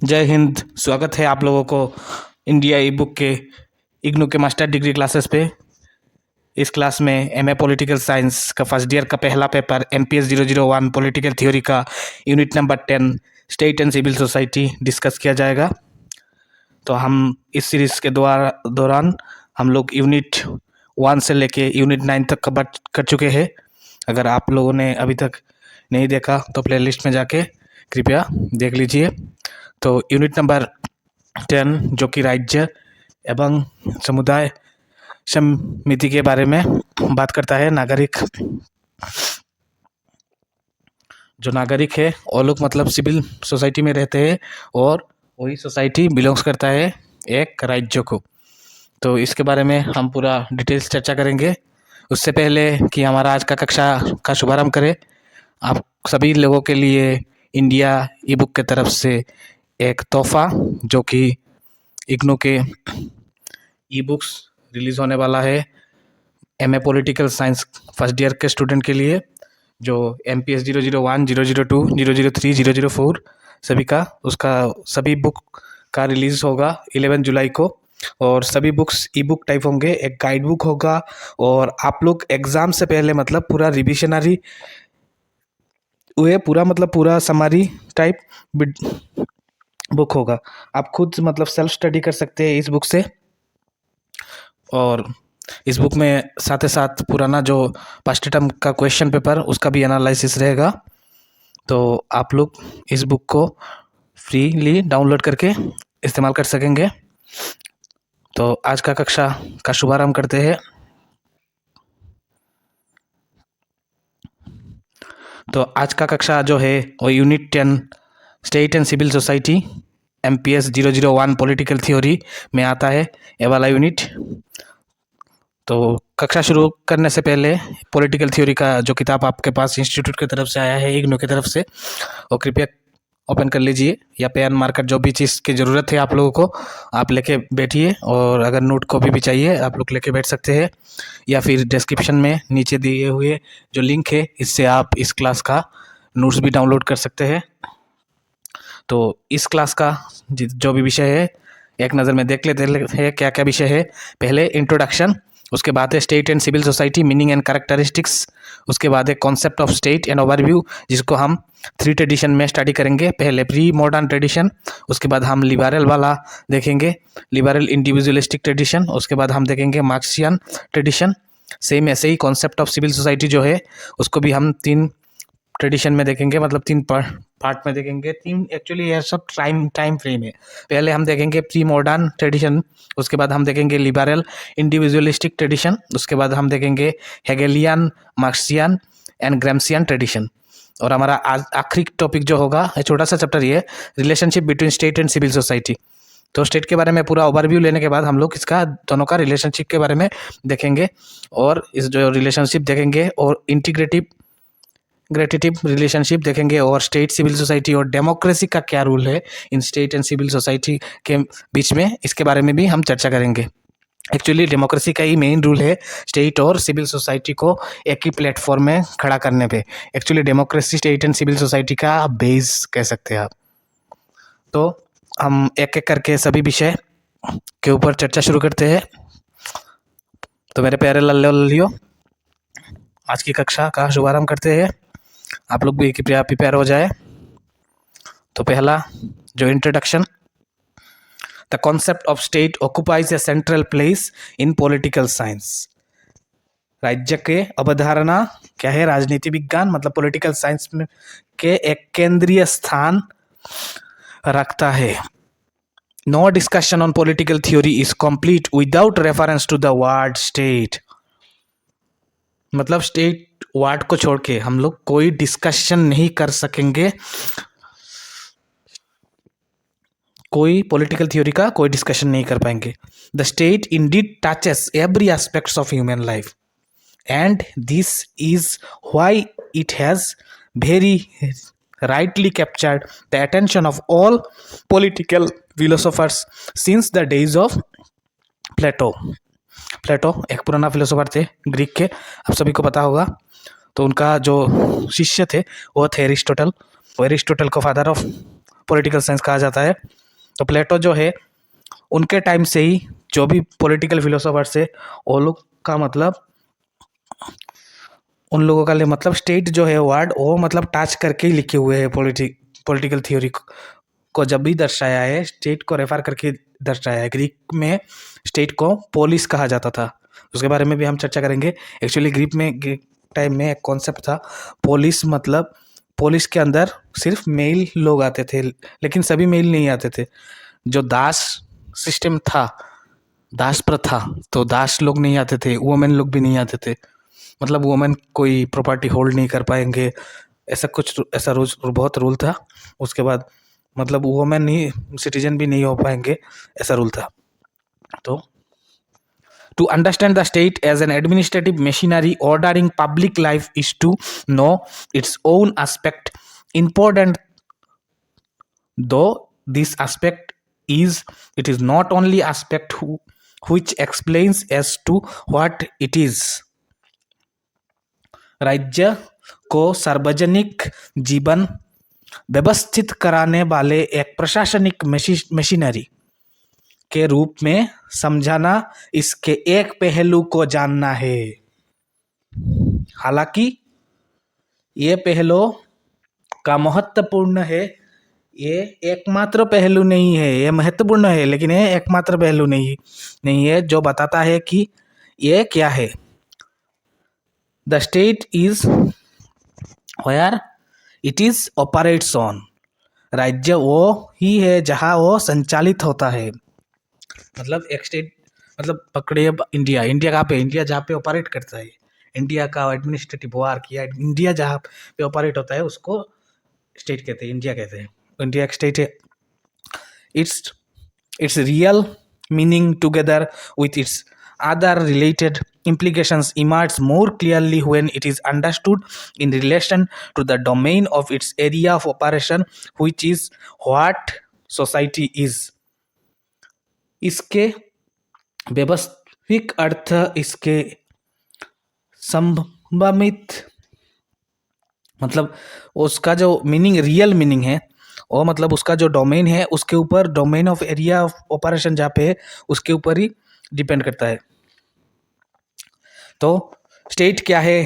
जय हिंद। स्वागत है आप लोगों को इंडिया ई बुक के इग्नू के मास्टर डिग्री क्लासेस पे। इस क्लास में एमए पॉलिटिकल साइंस का फर्स्ट ईयर का पहला पेपर MPS 001 पॉलिटिकल थ्योरी का unit number 10 state and civil society discuss किया जाएगा। तो हम इस सीरीज़ के दौरान हम लोग यूनिट 1 से लेके यूनिट 9 तक कवर कर चुके हैं। अगर आप लोगों ने अभी तक नहीं देखा तो प्लेलिस्ट में जाके कृपया देख लीजिए। तो यूनिट नंबर 10 जो कि राज्य एवं समुदाय समिति के बारे में बात करता है। जो नागरिक है वो लोग मतलब सिविल सोसाइटी में रहते हैं और वही सोसाइटी बिलोंग्स करता है एक राज्य को। तो इसके बारे में हम पूरा डिटेल्स चर्चा करेंगे। उससे पहले कि हमारा आज का कक्षा का शुभारंभ करें, आप सभी लोगों के लिए इंडिया ई बुक के तरफ से एक तोहफा जो कि इग्नू के ई बुक्स रिलीज़ होने वाला है MA political science first year के स्टूडेंट के लिए, जो MPS 001, 002, 003, 004 सभी बुक का रिलीज़ होगा 11 जुलाई को। और सभी बुक्स ई बुक टाइप होंगे, एक गाइड बुक होगा और आप लोग एग्ज़ाम से पहले मतलब पूरा रिविजनरी पूरा समरी टाइप बुक होगा। आप खुद मतलब सेल्फ स्टडी कर सकते हैं इस बुक से। और इस बुक में साथ ही साथ पुराना जो फर्स्ट टर्म का क्वेश्चन पेपर उसका भी एनालिसिस रहेगा। तो आप लोग इस बुक को फ्रीली डाउनलोड करके इस्तेमाल कर सकेंगे। तो आज का कक्षा का शुभारंभ करते हैं। तो आज का कक्षा जो है वो unit 10 state and civil society MPS 001 political theory में आता है, ये वाला यूनिट। तो कक्षा शुरू करने से पहले पॉलिटिकल थ्योरी का जो किताब आपके पास इंस्टीट्यूट की तरफ से आया है इग्नू की तरफ से, वो कृपया ओपन कर लीजिए, या पेन मार्कर जो भी चीज़ की ज़रूरत है आप लोगों को आप लेके बैठिए। और अगर नोट कॉपी भी चाहिए आप लोग लेके बैठ सकते हैं, या फिर डिस्क्रिप्शन में नीचे दिए हुए जो लिंक है इससे आप इस क्लास का नोट्स भी डाउनलोड कर सकते हैं। तो इस क्लास का जो भी विषय है एक नज़र में देख लेते हैं क्या क्या विषय है। पहले इंट्रोडक्शन, उसके बाद है state and civil society meaning and characteristics, उसके बाद है concept of state and overview जिसको हम 3 ट्रेडिशन में स्टडी करेंगे। पहले प्री मॉडर्न ट्रेडिशन, उसके बाद हम लिबरल वाला देखेंगे, लिबरल इंडिविजुअलिस्टिक ट्रेडिशन, उसके बाद हम देखेंगे मार्क्सियन ट्रेडिशन। सेम ऐसे ही कॉन्सेप्ट ऑफ सिविल सोसाइटी जो है उसको भी हम 3 ट्रेडिशन में देखेंगे, मतलब 3 पार्ट में देखेंगे। 3 एक्चुअली यह सब टाइम फ्रेम है। पहले हम देखेंगे प्री मॉडर्न ट्रेडिशन, उसके बाद हम देखेंगे लिबरल इंडिविजुअलिस्टिक ट्रेडिशन, उसके बाद हम देखेंगे Hegelian, Marxian and Gramscian tradition. और हमारा आज आखिरी टॉपिक जो होगा, छोटा सा चैप्टर ये relationship between state and civil society. तो स्टेट के बारे में पूरा ओवरव्यू लेने के बाद हम लोग इसका दोनों का रिलेशनशिप के बारे में देखेंगे, और इस जो रिलेशनशिप देखेंगे और इंटीग्रेटिव रिलेशनशिप देखेंगे, और स्टेट सिविल सोसाइटी और डेमोक्रेसी का क्या रूल है इन स्टेट एंड सिविल सोसाइटी के बीच में, इसके बारे में भी हम चर्चा करेंगे। एक्चुअली डेमोक्रेसी का ही मेन रूल है स्टेट और सिविल सोसाइटी को एक ही प्लेटफॉर्म में खड़ा करने पे। Actually democracy state and civil society का बेस कह सकते हैं आप। तो हम एक एक करके सभी विषय के ऊपर चर्चा शुरू करते हैं। तो मेरे प्यारे लल्लियो, आज की कक्षा का शुभारंभ करते हैं। आप लोग भी कृपया प्रिपेयर हो जाए। तो पहला जो introduction, the concept of state occupies A central place in political science. राज्य के अवधारणा क्या है? राजनीति विज्ञान मतलब पॉलिटिकल साइंस में के एक केंद्रीय स्थान रखता है। No discussion on political theory is complete without reference to the word state. मतलब स्टेट वर्ड को छोड़ के हम लोग कोई डिस्कशन नहीं कर सकेंगे, कोई पॉलिटिकल थ्योरी का कोई डिस्कशन नहीं कर पाएंगे। The state Indeed touches every aspects of human life and this is why it has very rightly captured the attention of all political philosophers since the days of Plato। प्लेटो एक पुराना philosopher थे Greek के, आप सभी को पता होगा। तो उनका जो शिष्य थे वो थे एरिस्टोटल। वो एरिस्टोटल को फादर ऑफ पॉलिटिकल साइंस कहा जाता है। तो प्लेटो जो है उनके टाइम से ही जो भी पॉलिटिकल फिलोसोफर्स है वो लोग का मतलब उन लोगों का लिए मतलब स्टेट जो है वर्ड वो मतलब टच करके ही लिखे हुए हैं पॉलिटिकल थ्योरी को जब भी दर्शाया है स्टेट को रेफर करके दर्शाया है। ग्रीक में स्टेट को पोलिस कहा जाता था, उसके बारे में भी हम चर्चा करेंगे। एक्चुअली ग्रीक टाइम में एक कॉन्सेप्ट था पोलिस, मतलब पोलिस के अंदर सिर्फ मेल लोग आते थे, लेकिन सभी मेल नहीं आते थे। जो दास सिस्टम था, दास प्रथा, तो दास लोग नहीं आते थे, वुमेन लोग भी नहीं आते थे, मतलब वुमेन कोई प्रॉपर्टी होल्ड नहीं कर पाएंगे, ऐसा कुछ ऐसा रोज बहुत रूल था। उसके बाद मतलब वुमेन नहीं सिटीजन भी नहीं हो पाएंगे, ऐसा रूल था। तो to understand the state as an administrative machinery ordering public life is to know its own aspect important, though this aspect is it is not only aspect which explains as to what it is। राज्य को सार्वजनिक जीवन व्यवस्थित कराने वाले एक प्रशासनिक machinery के रूप में समझाना इसके एक पहलू को जानना है। हालांकि ये पहलू का महत्वपूर्ण है, ये एकमात्र पहलू नहीं है, ये महत्वपूर्ण है लेकिन ये एकमात्र पहलू नहीं है जो बताता है कि ये क्या है। The state is where it is operates on, राज्य वो ही है जहाँ वो संचालित होता है। मतलब एक स्टेट, मतलब पकड़िए इंडिया कहाँ पे, इंडिया जहाँ पे ऑपरेट करता है, इंडिया का एडमिनिस्ट्रेटिव वार किया, इंडिया जहाँ पे ऑपरेट होता है उसको स्टेट कहते हैं, इंडिया कहते हैं। इंडिया एक स्टेट है। It's real meaning together with its other related implications emerge more clearly when it is understood in relation to the domain of its area of operation, which is what society is। इसके व्यवस्थिक अर्थ, इसके संभावित मतलब उसका जो meaning, real meaning है वो मतलब उसका जो डोमेन है उसके ऊपर, domain of area of operation जहाँ पे है उसके ऊपर ही डिपेंड करता है। तो स्टेट क्या है,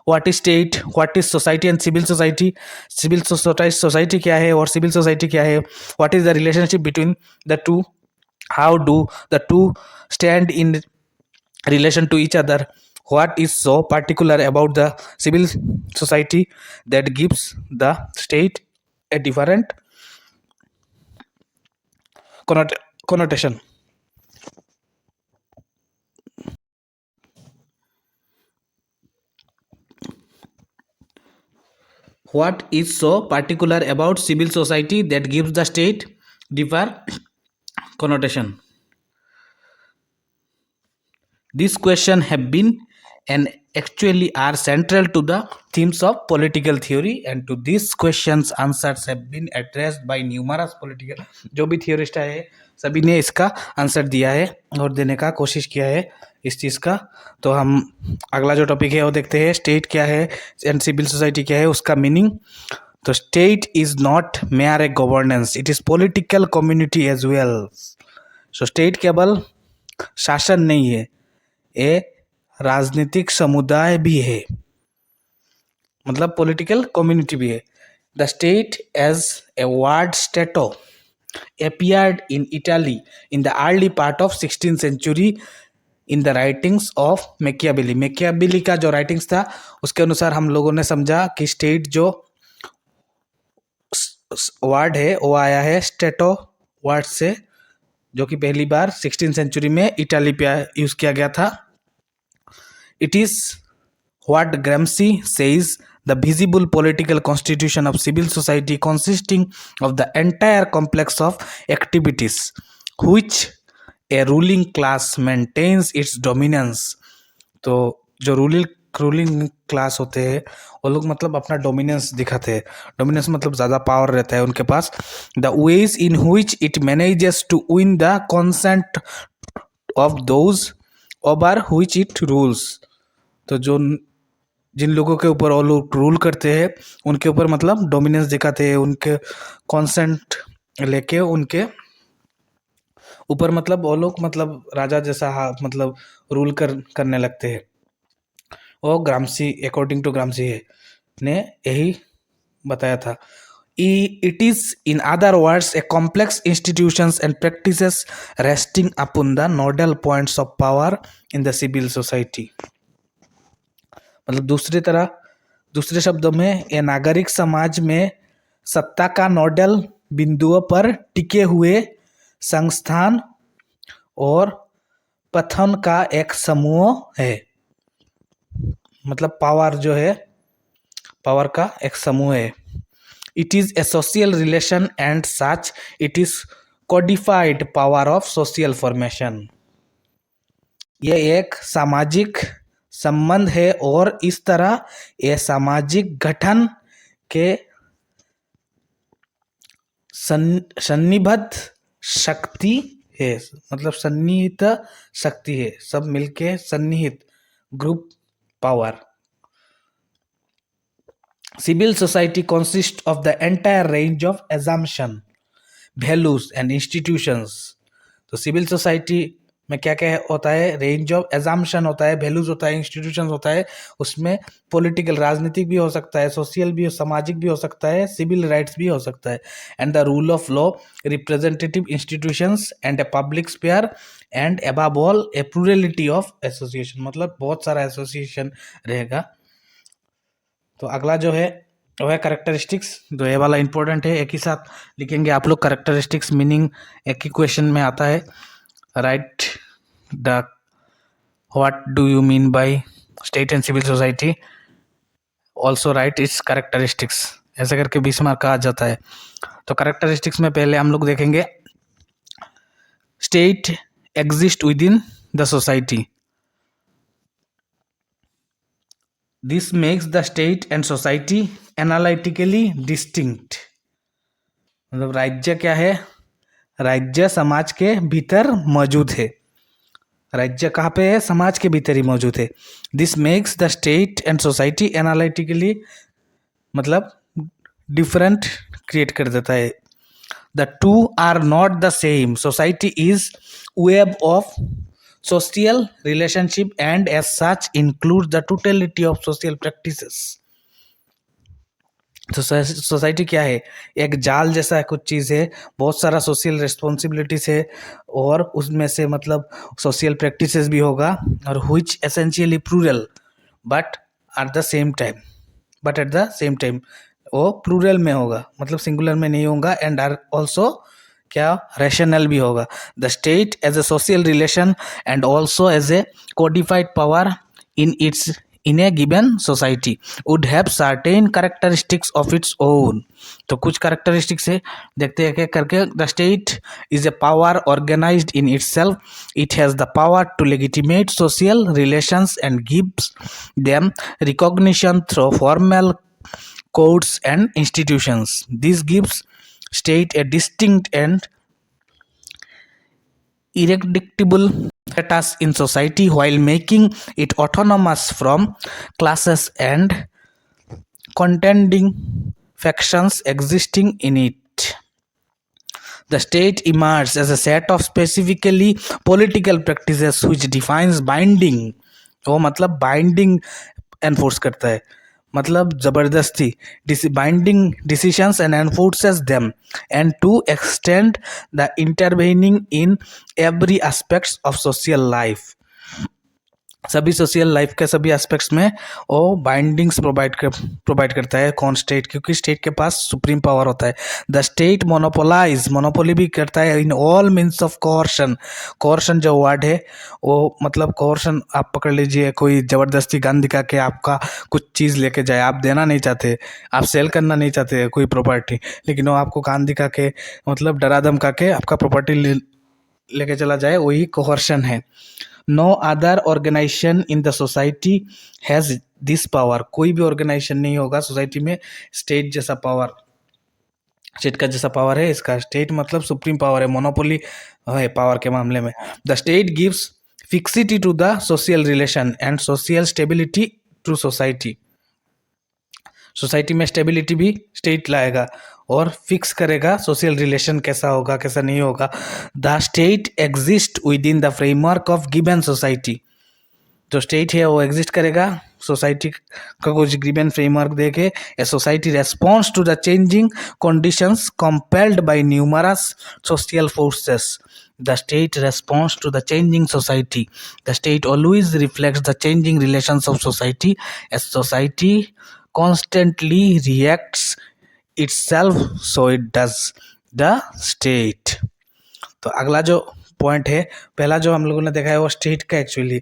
what is state, what is society and civil society, civil society क्या है और सिविल सोसाइटी क्या है, what is the relationship between the two, how do the two stand in relation to each other, what is so particular about the civil society that gives the state a different connotation। What is so particular about civil society that gives the state different connotation? These questions have been and actually are central to the themes of political theory, and to these questions answers have been addressed by numerous political, जो भी theorist है सभी ने इसका answer दिया है और देने का कोशिश किया है इस चीज़ का। तो हम अगला जो टॉपिक है वो देखते हैं, स्टेट क्या है एंड सिविल सोसाइटी क्या है, उसका मीनिंग। तो state is not mere a governance, it is political community as well. So state केवल शासन नहीं है, ये राजनीतिक समुदाय भी है, मतलब पॉलिटिकल कम्युनिटी भी है। The state as a word stato appeared in Italy in the early part of 16th century in the writings of Machiavelli। Machiavelli का जो राइटिंग्स था उसके अनुसार हम लोगों ने समझा कि स्टेट जो वर्ड है वो आया है स्टेटो वर्ड से, जो कि पहली बार 16th सेंचुरी में इटाली पे यूज किया गया था। It is what Gramsci says the visible political constitution of civil society consisting of the entire complex of activities which a ruling class maintains its dominance। तो जो रूलिंग क्लास होते हैं वो लोग मतलब अपना डोमिनेंस दिखाते हैं, डोमिनेंस मतलब ज़्यादा पावर रहता है उनके पास। The ways in which it manages to win the consent of those over which it rules. तो जो जिन लोगों के ऊपर वो लोग रूल करते हैं उनके ऊपर मतलब डोमिनेंस दिखाते हैं, उनके कॉन्सेंट लेके उनके ऊपर मतलब वो लोग मतलब राजा जैसा मतलब रूल करने लगते हैं। वो ग्रामसी, अकॉर्डिंग टू ग्रामसी है ने यही बताया था। It is, in other words, a complex institutions and practices resting upon the nodal points of power in the civil society। मतलब दूसरे शब्दों में ये नागरिक समाज में सत्ता का नोडल बिंदुओं पर टिके हुए संस्थान और पथन का एक समूह है। मतलब पावर जो है, पावर का एक समूह है। It is a social relation and such it is codified power of social formation। यह एक सामाजिक संबंध है और इस तरह यह सामाजिक गठन के सन्निबद्ध शक्ति है। मतलब सन्निहित शक्ति है, सब मिलके सन्निहित group power. Civil society consists of the entire range of assumption, values and institutions। तो सिविल सोसाइटी में क्या क्या होता है? रेंज ऑफ एजम्पशन होता है, वैल्यूज होता है, इंस्टीट्यूशंस होता है। उसमें पॉलिटिकल, राजनीतिक भी हो सकता है, सोशल भी, सामाजिक भी हो सकता है, सिविल राइट्स भी हो सकता है। And the rule of law, representative institutions and a public sphere and above all a plurality of association. मतलब बहुत सारा एसोसिएशन रहेगा। तो अगला जो है वो है करेक्टरिस्टिक्स। तो ये वाला इंपॉर्टेंट है, एक ही साथ लिखेंगे आप लोग। करेक्टरिस्टिक्स मीनिंग एक ही क्वेश्चन में आता है। Write the what do you mean by state and civil society, also write its characteristics, ऐसे करके 20 मार्क का आ जाता है। तो करेक्टरिस्टिक्स में पहले हम लोग देखेंगे state exist with in the society. This makes the state and society analytically distinct। मतलब राज्य क्या है? राज्य समाज के भीतर मौजूद है। राज्य कहाँ पे है? समाज के भीतर ही मौजूद है। This makes the state and society analytically मतलब डिफरेंट क्रिएट कर देता है। The two are not the same। Society is web of social relationship and as such includes the totality of social practices। तो सोसाइटी क्या है? एक जाल जैसा कुछ चीज़ है, बहुत सारा सोशल रिस्पॉन्सिबिलिटीज है और उसमें से मतलब सोशल प्रैक्टिसेस भी होगा, और which essentially plural but at the same time वो प्लूरल में होगा, मतलब सिंगुलर में नहीं होगा। एंड आर ऑल्सो क्या? रैशनल भी होगा। The state as a social relation and also as a codified power in a given society would have certain characteristics of its own। तो कुछ characteristics है, देखते हैं क्या करके। The state is a power organized in itself। It has the power to legitimate social relations and gives them recognition through formal codes and institutions। This gives state a distinct and irreducible status in society while making it autonomous from classes and contending factions existing in it। The state emerges as a set of specifically political practices which defines binding। वो मतलब binding enforce करता है, मतलब जबरदस्ती binding decisions and enforces them and to extend the intervening in every aspects of social life. सभी social life के सभी aspects में वो बाइंडिंग्स प्रोवाइड करता है। कौन? स्टेट, क्योंकि स्टेट के पास सुप्रीम पावर होता है। द स्टेट मोनोपोली भी करता है in all means of coercion. Coercion जो वर्ड है वो मतलब कोर्शन, आप पकड़ लीजिए, कोई ज़बरदस्ती गन दिखा के आपका कुछ चीज़ लेके जाए, आप देना नहीं चाहते, आप सेल करना नहीं चाहते कोई प्रॉपर्टी, लेकिन वो आपको कान दिखा के मतलब डरा धमका के आपका प्रॉपर्टी लेके चला जाए, वही कोर्शन है। No other organization in the society has this power. कोई भी ऑर्गेनाइजेशन नहीं होगा सोसाइटी में स्टेट जैसा पावर, स्टेट का जैसा पावर है इसका। स्टेट मतलब सुप्रीम पावर है, मोनोपोली है पावर के मामले में। The state gives fixity to the social relation and social stability to society. Society में स्टेबिलिटी भी स्टेट लाएगा और फिक्स करेगा सोशल रिलेशन कैसा होगा कैसा नहीं होगा। The state exist with in the framework of given society. जो स्टेट है वो एग्जिस्ट करेगा सोसाइटी का कुछ गिवन फ्रेमवर्क देके। A society response to the changing conditions compelled by numerous social forces. The state response to the changing society. The state always reflects the changing relations of society as society constantly reacts itself, so it does the state। तो अगला जो point है, पहला जो हम लोगों ने देखा है वो स्टेट का। एक्चुअली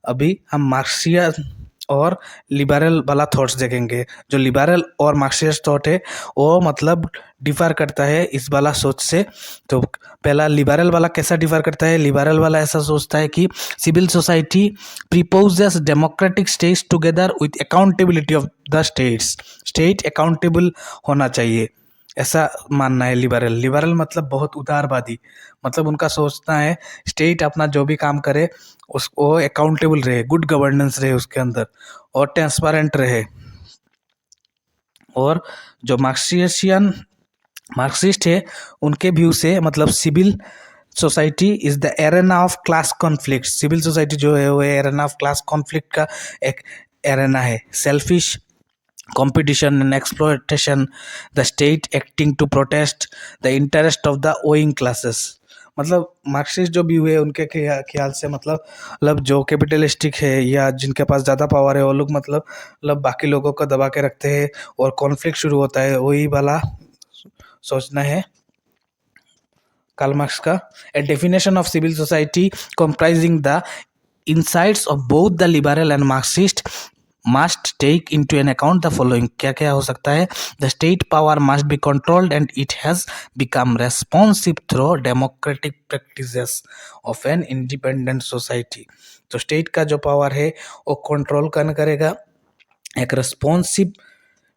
अभी हम मार्क्सियन और लिबरल वाला थॉट्स देखेंगे। जो लिबरल और मार्क्सियस्ट थॉट है वो मतलब डिफर करता है इस वाला सोच से। तो पहला लिबरल वाला कैसा डिफर करता है, लिबरल वाला ऐसा सोचता है कि civil society presupposes democratic states together with accountability of the states. State accountable होना चाहिए, ऐसा मानना है लिबरल। लिबरल मतलब बहुत उदारवादी, मतलब उनका सोचना है स्टेट अपना जो भी काम करे उसको अकाउंटेबल रहे, गुड गवर्नेंस रहे उसके अंदर और ट्रांसपेरेंट रहे। और जो मार्क्सिस्ट है उनके व्यू से मतलब civil society is the arena of class conflict. Civil society जो है वो एरेना ऑफ क्लास कॉन्फ्लिक्ट का एक एरेना है। Selfish competition and exploitation, the state acting to protest the interest of the owing classes। मतलब Marxist जो भी हुए उनके ख्याल से मतलब जो कैपिटलिस्टिक है या जिनके पास ज़्यादा पावर है वो लोग मतलब बाकी लोगों को दबा के रखते हैं और कॉन्फ्लिक्ट शुरू होता है, वही वाला सोचना है कार्ल मार्क्स का। A definition of civil society comprising the insights of both the liberal and Marxist must take into an account the following। क्या क्या हो सकता है? The state power must be controlled and it has become responsive through democratic practices of an independent society। तो state का जो power है वो कंट्रोल करेगा एक रेस्पॉन्सिव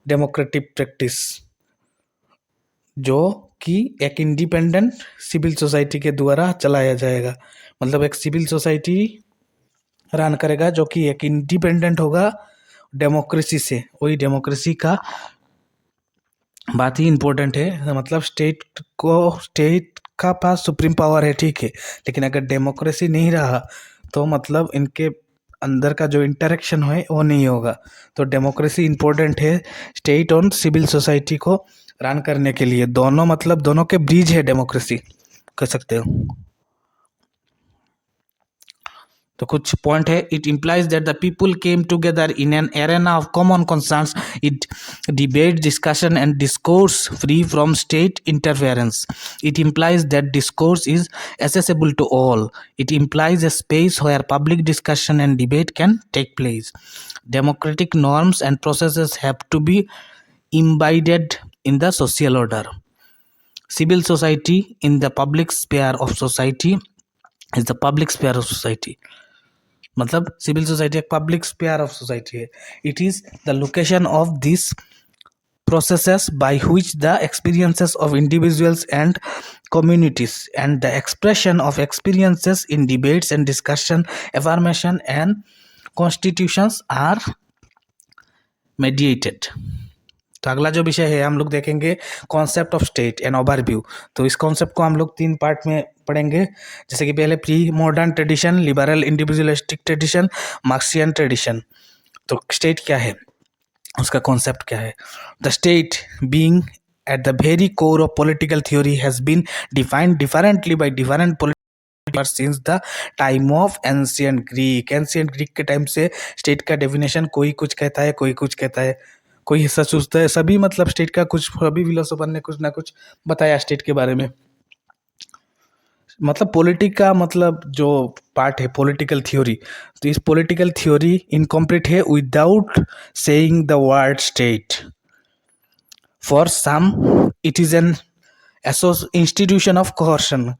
डेमोक्रेटिक प्रैक्टिस जो कि एक इंडिपेंडेंट सिविल सोसाइटी के द्वारा चलाया जाएगा। मतलब एक सिविल सोसाइटी रन करेगा जो कि एक इंडिपेंडेंट होगा डेमोक्रेसी से। वही डेमोक्रेसी का बात ही इम्पोर्टेंट है। मतलब स्टेट का पास सुप्रीम पावर है, ठीक है, लेकिन अगर डेमोक्रेसी नहीं रहा तो मतलब इनके अंदर का जो इंटरेक्शन है वो नहीं होगा। तो डेमोक्रेसी इम्पोर्टेंट है स्टेट और सिविल सोसाइटी को रन करने के लिए। दोनों मतलब दोनों के ब्रिज है डेमोक्रेसी, कह सकते हो। तो कुछ पॉइंट है। It implies that the people came together in an arena of common concerns. It debate discussion and discourse free from state interference. It implies that discourse is accessible to all। It implies a space where public discussion and debate can take place। Democratic norms and processes have to be imbibed in the social order। Civil society in the public sphere of society is the public sphere of society। मतलब civil society एक public sphere of society है। It is the location of this processes by which the experiences of individuals and communities and the expression of experiences in debates and discussion, affirmation and constitutions are mediated। तो अगला जो विषय है हम लोग देखेंगे concept of state and overview. तो इस कॉन्सेप्ट को हम लोग 3 पार्ट में पढ़ेंगे। जैसे कि पहले pre modern tradition, liberal individualistic tradition, Marxian tradition. तो स्टेट क्या है, उसका कॉन्सेप्ट क्या है? The state being at the very core of political theory has been defined differently by different political since the time of ancient Greek. Ancient Greek के time से state का definition कोई कुछ कहता है, कोई कुछ कहता है, कोई हिस्सा सोचता है। सभी मतलब स्टेट का कुछ, सभी फिलोसोफर ने कुछ ना कुछ बताया स्टेट के बारे में। मतलब पॉलिटिक का मतलब जो पार्ट है पॉलिटिकल थ्योरी, तो इस पॉलिटिकल थ्योरी इनकम्प्लीट है without saying the word state. For some it is an institution of coercion.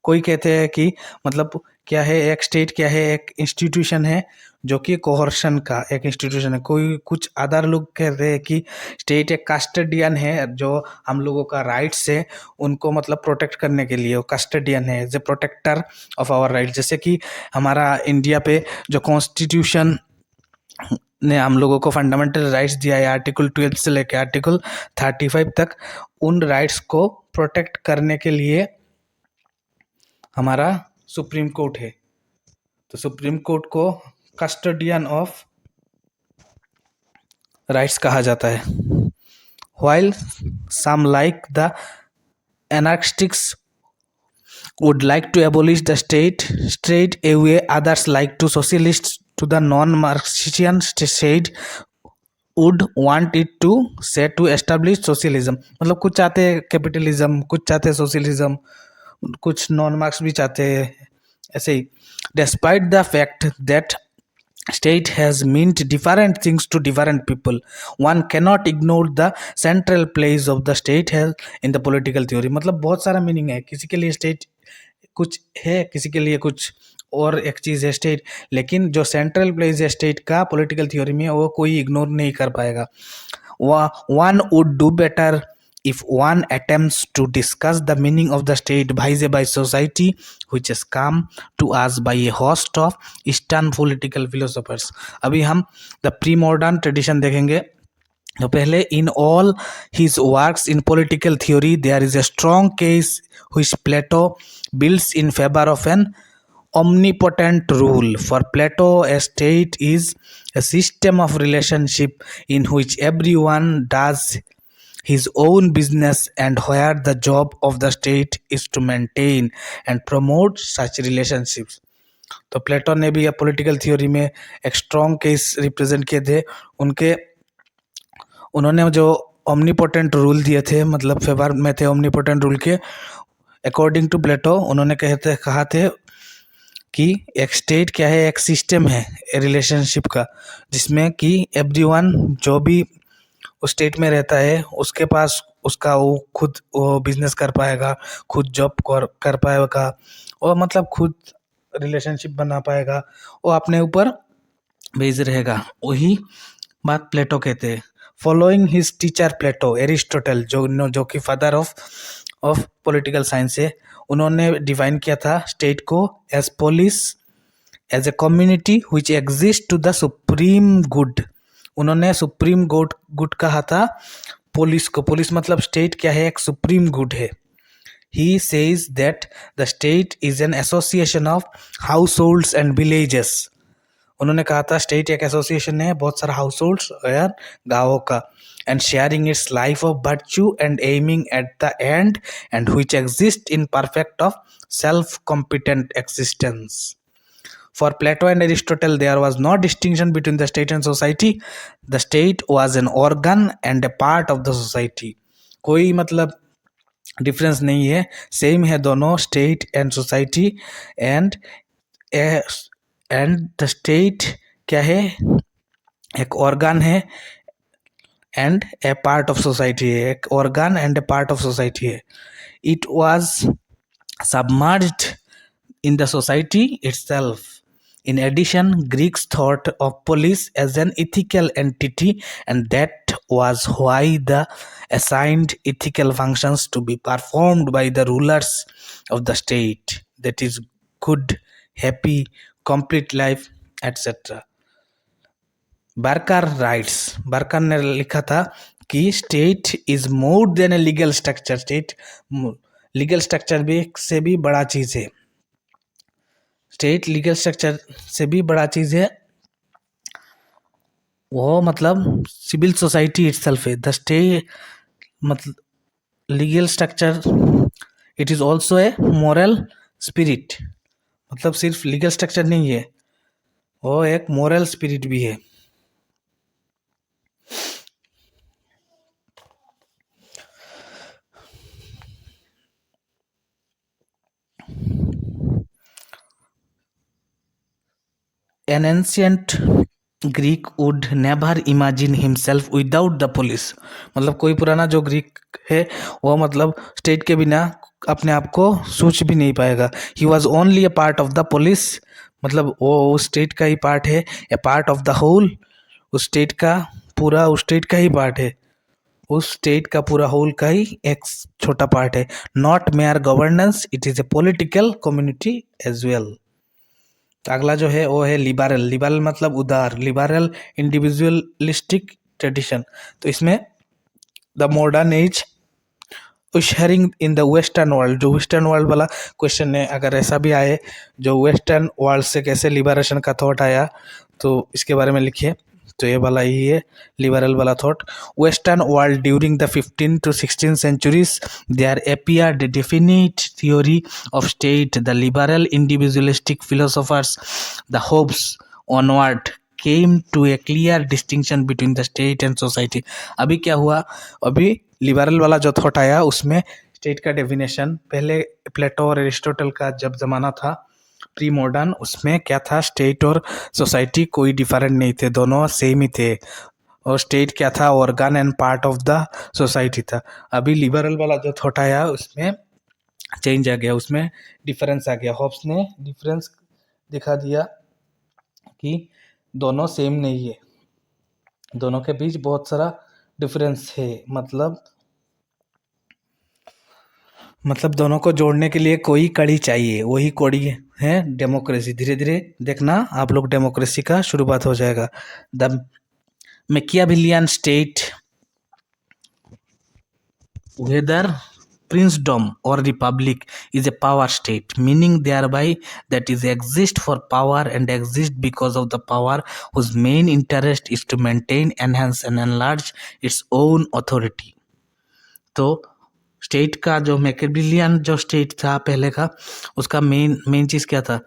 कोई कहते हैं कि मतलब क्या है एक स्टेट, क्या है एक इंस्टीट्यूशन है जो कि कोहर्शन का एक इंस्टीट्यूशन है। कोई कुछ अदर लोग कहते हैं कि स्टेट एक कस्टडियन है जो हम लोगों का राइट्स है उनको मतलब प्रोटेक्ट करने के लिए वो कस्टडियन है, as a protector of our right. जैसे कि हमारा इंडिया पे जो कॉन्स्टिट्यूशन ने हम लोगों को फंडामेंटल राइट्स दिया है आर्टिकल 12 से लेकर आर्टिकल 35 तक, उन राइट्स को प्रोटेक्ट करने के लिए हमारा सुप्रीम कोर्ट है। तो सुप्रीम कोर्ट को कस्टोडियन ऑफ राइट्स कहा जाता है। While some like the anarchists would like to abolish the state straight away, others like to socialists to the non-Marxian state would want it to say to establish socialism। मतलब कुछ चाहते हैं capitalism, कुछ चाहते हैं सोशलिज्म, कुछ non marks भी चाहते हैं, ऐसे ही। Despite the fact that state has meant different things to different people, one cannot ignore the central place of the state has in the political theory। मतलब बहुत सारा मीनिंग है, किसी के लिए स्टेट कुछ है, किसी के लिए कुछ और एक चीज़ है स्टेट, लेकिन जो सेंट्रल प्लेस है स्टेट का पॉलिटिकल थ्योरी में वो कोई इग्नोर नहीं कर पाएगा। One would do better if one attempts to discuss the meaning of the state by society which has come to us by a host of eastern political philosophers। अभी हम the pre-modern tradition देखेंगे। तो पहले in all his works in political theory there is a strong case which Plato builds in favor of an omnipotent rule। For Plato a state is a system of relationship in which everyone does his own business and where the job of the state is to maintain and promote such relationships। तो प्लेटो ने भी political theory में एक strong case represent किए थे। उन्होंने जो omnipotent rule दिए थे, मतलब फेवर में थे ओमनीपोटेंट रूल के। अकॉर्डिंग टू प्लेटो उन्होंने कहा थे कि एक स्टेट क्या है, एक सिस्टम है रिलेशनशिप का, जिसमें कि एवरीवन जो भी उस स्टेट में रहता है उसके पास उसका वो खुद वो बिजनेस कर पाएगा, खुद जॉब कर पाएगा, और मतलब खुद रिलेशनशिप बना पाएगा, वो अपने ऊपर बेस्ड रहेगा। वही बात प्लेटो कहते हैं। फॉलोइंग हिज टीचर प्लेटो, एरिस्टोटल जो कि फादर ऑफ पॉलिटिकल साइंस है, उन्होंने डिफाइन किया था स्टेट को as polis as a community which exist to the supreme good. उन्होंने सुप्रीम गुड कहा था पुलिस को। पुलिस मतलब स्टेट क्या है, एक सुप्रीम गुड है। He says that the state is an association of households and villages। उन्होंने कहा था स्टेट एक एसोसिएशन है बहुत सारा हाउस होल्ड्स और गाँवों का, and sharing it's life of virtue and aiming at the end and which exist in perfect of self competent existence. For Plato and Aristotle, there was no distinction between the state and society. The state was an organ and a part of the society। कोई मतलब difference नहीं है, same है दोनों, state and society. And the state क्या है, एक organ है, and a part of society है, एक organ and a part of society है। It was submerged in the society itself। In addition, Greeks thought of police as an ethical entity, and that was why the assigned ethical functions to be performed by the rulers of the state, that is good, happy, complete life, etc। बर्कर rights, बर्कर ने लिखा था कि state is more than a legal structure. State legal structure भी से भी बड़ा चीज़ है। स्टेट लीगल स्ट्रक्चर से भी बड़ा चीज़ है, वो मतलब सिविल सोसाइटी इटसेल्फ है। द स्टेट मतलब legal structure, it is also a moral spirit. मतलब सिर्फ लीगल स्ट्रक्चर नहीं है, वो एक मोरल स्पिरिट भी है। An ancient Greek would never imagine himself without the police। मतलब कोई पुराना जो ग्रीक है वो मतलब स्टेट के बिना अपने आप को सोच भी नहीं पाएगा। He was only a part of the police। मतलब वो उस स्टेट का ही पार्ट है, ए पार्ट ऑफ द होल। उस स्टेट का पूरा उस स्टेट का ही पार्ट है, उस स्टेट का पूरा होल का ही एक छोटा पार्ट है। Not mere governance, it is a political community as well. तो अगला जो है वो है लिबरल। लिबरल मतलब उदार, लिबरल इंडिविजुअलिस्टिक ट्रेडिशन। तो इसमें the modern age ushering in the western world, जो वेस्टर्न वर्ल्ड वाला क्वेश्चन है, अगर ऐसा भी आए जो वेस्टर्न वर्ल्ड से कैसे लिबरेशन का थॉट आया, तो इसके बारे में लिखिए। तो ये वाला ही है लिबरल वाला thought. Western world during the 15 to 16 centuries there appeared a definite theory of state. The liberal individualistic philosophers, the Hobbes onward, came to a clear distinction between the state and society. अभी क्या हुआ, अभी liberal वाला जो thought आया उसमें state का definition, पहले प्लेटो और एरिस्टोटल का जब ज़माना था प्री मॉडर्न, उसमें क्या था, स्टेट और सोसाइटी कोई डिफरेंट नहीं थे, दोनों सेम ही थे। और स्टेट क्या था, organ and part of the society था। अभी लिबरल वाला जो थॉट आया उसमें चेंज आ गया, उसमें डिफरेंस आ गया। हॉब्स ने डिफरेंस दिखा दिया कि दोनों सेम नहीं है, दोनों के बीच बहुत सारा डिफरेंस है। मतलब दोनों को जोड़ने के लिए कोई कड़ी चाहिए, वही कड़ी है डेमोक्रेसी। धीरे धीरे देखना आप लोग, डेमोक्रेसी का शुरुआत हो जाएगा। The Machiavellian state, whether princedom or republic, is a power state, meaning thereby that is exist for power and exist because of the power, whose main interest is to maintain, enhance and enlarge its own authority. तो state का जो Machiavellian जो state था पहले का, उसका main चीज़ क्या था,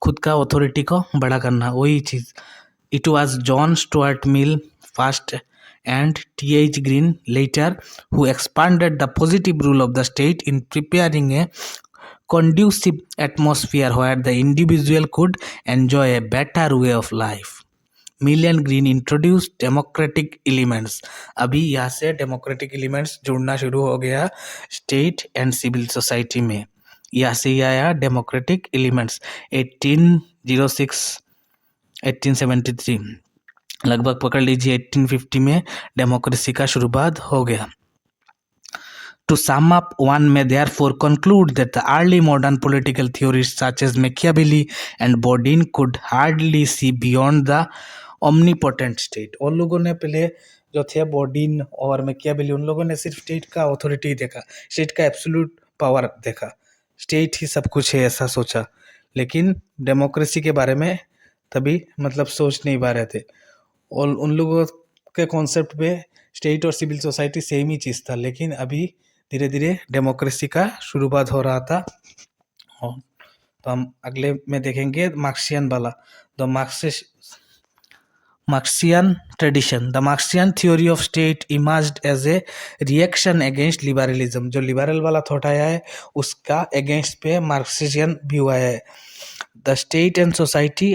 खुद का अथॉरिटी को बड़ा करना, वही चीज़। It was John Stuart Mill first and T.H. Green later who expanded the positive rule of the state in preparing a conducive atmosphere where the individual could enjoy a better way of life. Mill and green introduce democratic elements. अभी यहाँ से democratic elements जुड़ना शुरू हो गया state and civil society में, यहाँ से ही आया डेमोक्रेटिक एलिमेंट्स। 1806 1873 लगभग पकड़ लीजिए, 1850 में डेमोक्रेसी का शुरुआत हो गया। To sum up, one may therefore conclude that the early modern political theorists such as Machiavelli and Bodin could hardly see beyond the omnipotent state. उन लोगों ने पहले जो थे बोर्डिन और मैकियावेली, उन लोगों ने सिर्फ स्टेट का अथॉरिटी देखा, स्टेट का एब्सोल्यूट पावर देखा, स्टेट ही सब कुछ है ऐसा सोचा। लेकिन डेमोक्रेसी के बारे में तभी मतलब सोच नहीं पा रहे थे। और उन लोगों के कॉन्सेप्ट पे स्टेट और सिविल सोसाइटी सेम ही चीज़ था, लेकिन अभी धीरे धीरे डेमोक्रेसी का शुरुआत हो रहा था। तो हम अगले में देखेंगे मार्क्सियन वाला। The Marxian tradition, the Marxian theory of state emerged as a reaction against liberalism. जो लिबरल वाला थॉट आया है उसका अगेंस्ट पे मार्क्सियन व्यू आया है। The state and society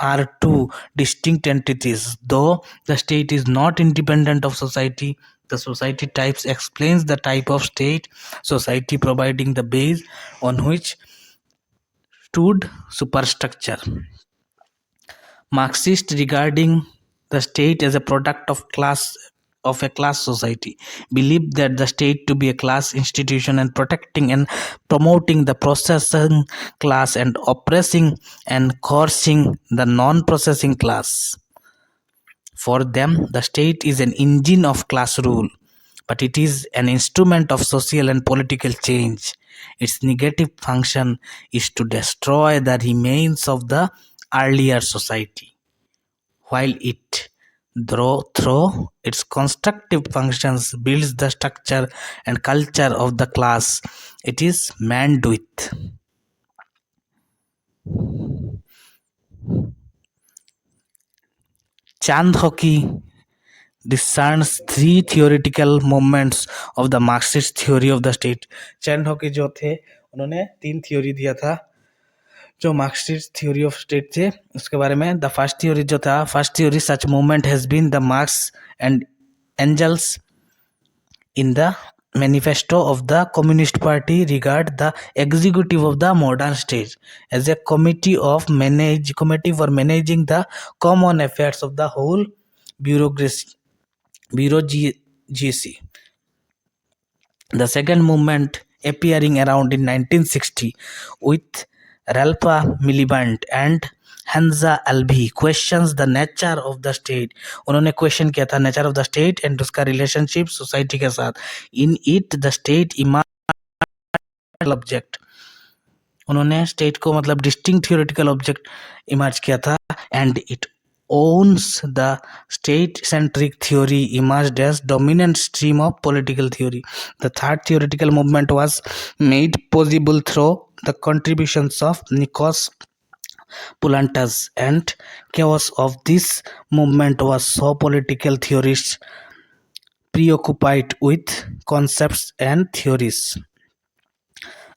are two distinct entities. Though the state is not independent of society, the society types explains the type of state, society providing the base on which stood superstructure. Marxists regarding the state as a product of a class society believe that the state to be a class institution and protecting and promoting the processing class and oppressing and coercing the non-processing class. For them, the state is an engine of class rule, but it is an instrument of social and political change. Its negative function is to destroy the remains of the earlier society, while it, through its constructive functions, builds the structure and culture of the class it is manned with. Chandhoki discerns three theoretical moments of the Marxist theory of the state. चैंडहोकी जो थे उन्होंने तीन theory दिया था जो Marxist theory of state थे उसके बारे में। द फर्स्ट थ्योरी जो था, first theory, such movement has been the Marx and Engels in the manifesto of the Communist Party regard the executive of the modern state as a committee for managing the common affairs of the whole bureaucracy. The second movement appearing around in 1960 with Ralph Miliband and Hunza Alvi questions the nature of the state. उन्होंने question किया था nature of the state and उसका relationship society के साथ। In it the state emerge object, उन्होंने state को मतलब distinct theoretical object emerge किया था। And it owns the state-centric theory emerged as dominant stream of political theory. The third theoretical movement was made possible through the contributions of Nikos Poulantzas, and chaos of this movement was so political theorists preoccupied with concepts and theories.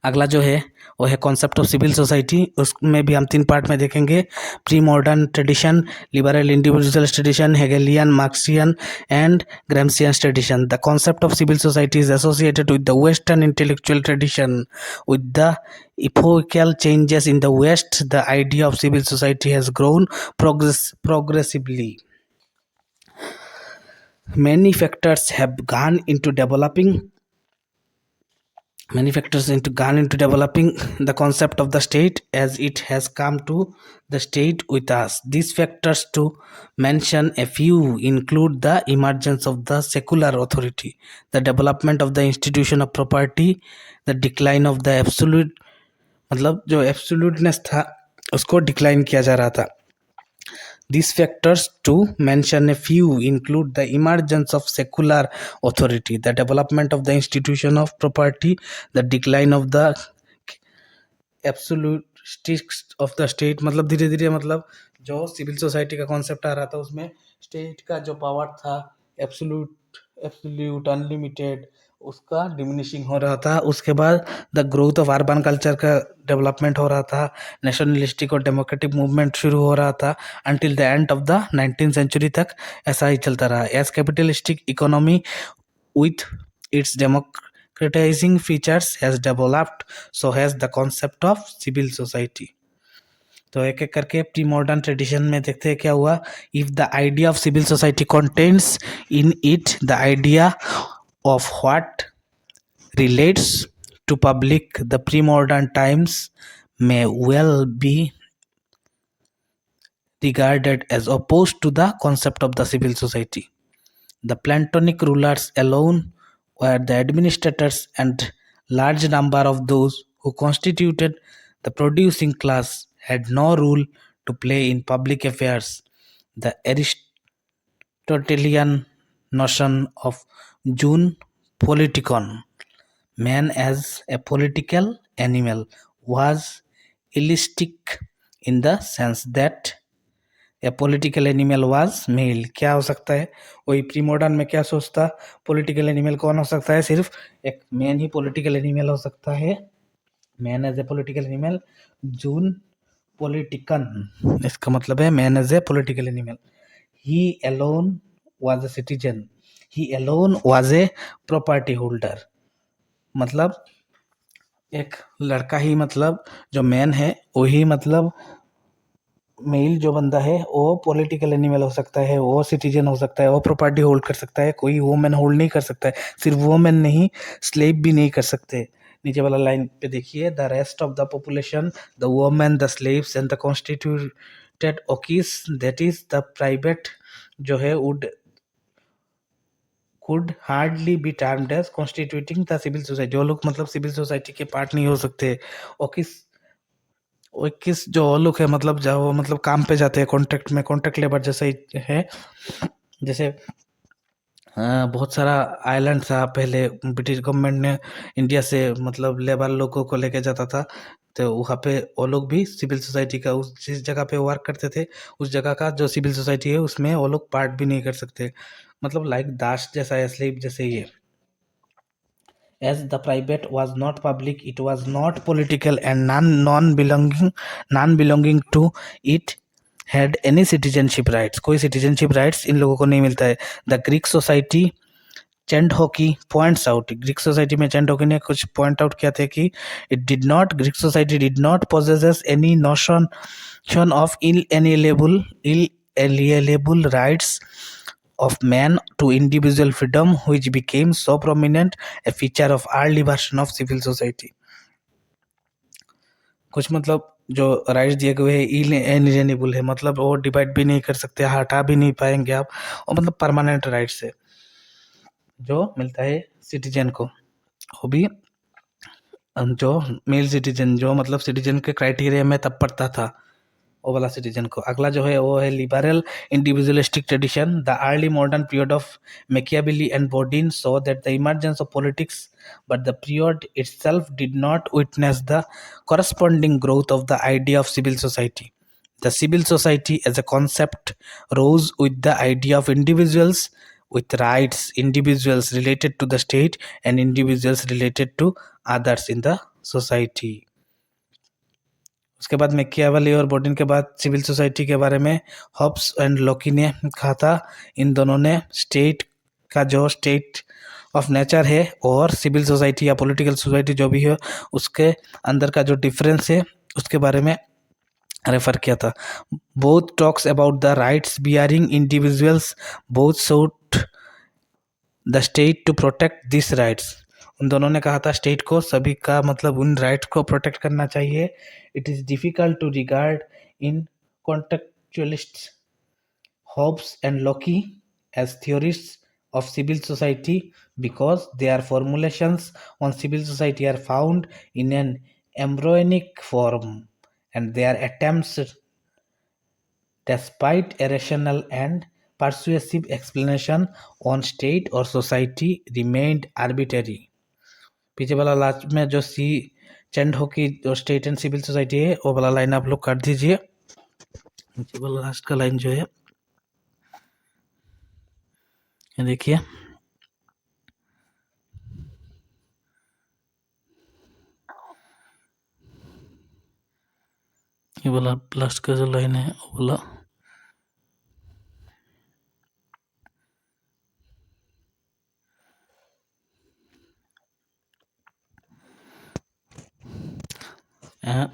अगला जो है वो है concept of civil society. उसमें भी हम 3 part में देखेंगे, pre modern tradition, liberal individualist tradition, Hegelian, Marxian and Gramscian tradition. The concept of civil society is associated with the western intellectual tradition. With the epochal changes in the West, the idea of civil society has grown progressively. Many factors have gone into developing the concept of the state as it has come to the state with us. These factors, to mention a few, include the emergence of the secular authority, the development of the institution of property, the decline of the absolute, मतलब जो absoluteness था उसको decline किया जा रहा था। These factors, to mention a few, include the emergence of secular authority, the development of the institution of property, the decline of the absolutistics of the state. मतलब धीरे धीरे मतलब जो सिविल सोसाइटी का कॉन्सेप्ट आ रहा था उसमें स्टेट का जो पावर था एब्सोल्यूट अनलिमिटेड, उसका डिमिनिशिंग हो रहा था। उसके बाद the growth of urban culture का डेवलपमेंट हो रहा था, नेशनलिस्टिक और डेमोक्रेटिक मूवमेंट शुरू हो रहा था। Until the end of the 19th century तक ऐसा ही चलता रहा। As capitalistic economy with its democratizing features has developed, so has the concept of civil society. तो एक एक करके प्री मॉडर्न ट्रेडिशन में देखते हैं क्या हुआ। If the idea of civil society contains in it the idea of what relates to public, the pre-modern times may well be regarded as opposed to the concept of the civil society. The Platonic rulers alone were the administrators, and large number of those who constituted the producing class had no role to play in public affairs. The Aristotelian notion of jus politikon, man as a political animal, was illistic in the sense that a political animal was male. क्या हो सकता है, वही pre modern में क्या सोचता, political animal कौन हो सकता है, सिर्फ एक मैन ही पॉलिटिकल एनिमल हो सकता है, man as a political animal, zoon politikon, इसका मतलब है man as a political animal. He alone was a citizen, he alone was a property holder. मतलब एक लड़का ही, मतलब जो मैन है वही, मतलब मेल जो बंदा है वो पॉलिटिकल एनिमल हो सकता है, वो सिटीजन हो सकता है, वो प्रॉपर्टी होल्ड कर सकता है, कोई वोमेन होल्ड नहीं कर सकता है। सिर्फ वोमेन नहीं, स्लेव भी नहीं कर सकते। नीचे वाला लाइन पे देखिए, the rest of the population, the women, the slaves and the constituted oikos, that is the private, जो है would could hardly be termed as constituting the civil society। वो लोग मतलब सिविल सोसाइटी के पार्ट नहीं हो सकते। ओकिस जो लोग है, मतलब जब वो मतलब काम पे जाते हैं कॉन्ट्रैक्ट में, कॉन्ट्रैक्ट लेबर जैसे ही है। जैसे बहुत सारा आइलैंड था पहले, ब्रिटिश गवर्नमेंट ने इंडिया से मतलब लेबर लोगों को लेके जाता था, तो वहाँ पे वो लोग भी सिविल सोसाइटी का, उस जिस जगह पे वर्क करते थे उस जगह का जो सिविल सोसाइटी है उसमें वो लोग पार्ट भी नहीं कर सकते। मतलब लाइक दास जैसा है, स्लेव जैसे ही है। As the private was not public, it was not political, and non-belonging to it had any citizenship rights। कोई citizenship rights इन लोगों को नहीं मिलता है। The Greek society चेंडहोकी points out, Greek society में चेंडहोकी ने कुछ पॉइंट आउट किया था कि Greek society did not possesses any notion of inalienable rights of man to individual freedom, which became so prominent a feature of early version of civil society। कुछ मतलब जो rights दिए गए हैं इनएलिजिबल है, मतलब वो डिवाइड भी नहीं कर सकते, हटा भी नहीं पाएंगे आप, और मतलब परमानेंट राइट्स है जो मिलता है सिटीजन को, वो भी जो मेल सिटीजन, जो मतलब सिटीजन के क्राइटेरिया में तब पड़ता था वो वाला सिटीजन को। अगला जो है वो है liberal individualistic tradition. The early modern period of Machiavelli and Bodin so that the emergence of politics but the period itself did not witness the corresponding growth of the idea of civil society. The civil society as a concept rose with the idea of individuals with rights, individuals related to the state and individuals related to others in the society. उसके बाद Machiavelli और बोर्डिन के बाद civil society के बारे में Hobbs and Lockie ने कहा था। इन दोनों ने स्टेट का जो स्टेट ऑफ नेचर है और सिविल सोसाइटी या पॉलिटिकल सोसाइटी जो भी है उसके अंदर का जो डिफरेंस है उसके बारे में रेफर किया था। Both talks about the rights bearing individuals, both suit the state to protect this rights. उन दोनों ने कहा था स्टेट को सभी का मतलब उन राइट्स को प्रोटेक्ट करना चाहिए। It is difficult to regard in contextualists Hobbes and Locke as theorists of civil society because their formulations on civil society are found in an embryonic form and their attempts despite a rational and persuasive explanation on state or society remained arbitrary. पीछे वाला last में जो सी चेंड हो की जो state and civil society है वो वाला लाइन आप लोग काट दीजिए। पीछे वाला लास्ट का लाइन जो है ये देखिए, ये वाला लास्ट का जो लाइन है वो वाला